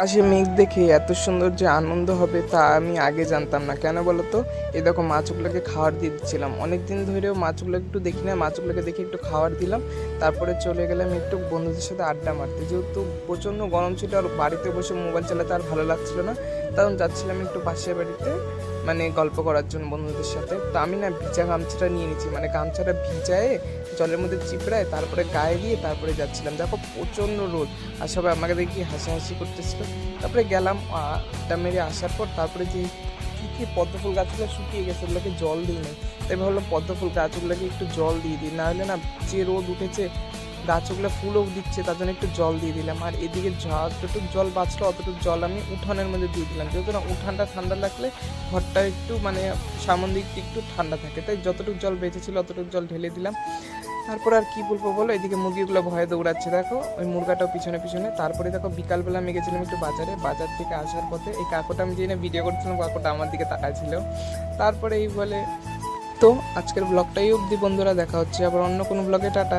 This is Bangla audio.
আকাশে মেঘ দেখে এত সুন্দর যে আনন্দ হবে তা আমি আগে জানতাম না। কেন বলো তো? এই দেখো মাছগুলোকে খাবার দিয়ে দিচ্ছিলাম, অনেক দিন ধরেও মাছগুলোকে একটু দেখি না, মাছগুলোকে দেখে একটু খাবার দিলাম। তারপরে চলে গেলাম একটু বন্ধুদের সাথে আড্ডা মারতে, যেহেতু প্রচণ্ড গরম ছিল আর বাড়িতে বসে মোবাইল চালাতে আর ভালো লাগছিল না, তখন যাচ্ছিলাম একটু পাশের বাড়িতে মানে গল্প করার জন্য বন্ধুদের সাথে। তো আমি না ভিজা গামছাটা নিয়ে নিচ্ছি, মানে গামছাটা ভিজায়ে জলের মধ্যে চিপড়ায় তারপরে গায়ে দিয়ে তারপরে যাচ্ছিলাম। দেখো প্রচণ্ড রোদ, আর সবাই আমাকে দেখি হাসাহাসি করতেছিল। তারপরে গেলাম আড্ডা মেরে আসার পর তারপরে যে কী কী পদ্মফুল গাছগুলো শুকিয়ে গেছে ওগুলোকে জল দিই নাই, তাই ভাবলাম পদ্মফুল গাছগুলোকে একটু জল দিয়ে দিই, না হলে না যে রোদ উঠেছে গাছগুলো ফুলও দিচ্ছে তার জন্য একটু জল দিয়ে দিলাম। আর এদিকে যতটুকু জল বাঁচলো অতটুকু জল আমি উঠানের মধ্যে দিয়ে দিলাম, যেহেতু না উঠানটা ঠান্ডা লাগলে ঘরটা একটু মানে সামনের দিকটা একটু ঠান্ডা থাকে, তাই যতটুকু জল বেঁচেছিল অতটুকু জল ঢেলে দিলাম। তারপর আর কি বলবো বলো, এদিকে মুরগিগুলো ভয়ে দৌড়াচ্ছে দেখো, ওই মুরগাটাও পিছনে পিছনে। তারপরে দেখো বিকালবেলা আমি গেছিলাম একটু বাজারে, বাজার থেকে আসার পথে এই কাকুটা আমি যেখানে ভিডিও করছিলাম কাকুটা আমার দিকে তাকাইছিল। তারপরে এই বলে, তো আজকের ব্লগটাই অবধি বন্ধুরা, দেখা হচ্ছে আবার অন্য কোনো ব্লগে, টাটা।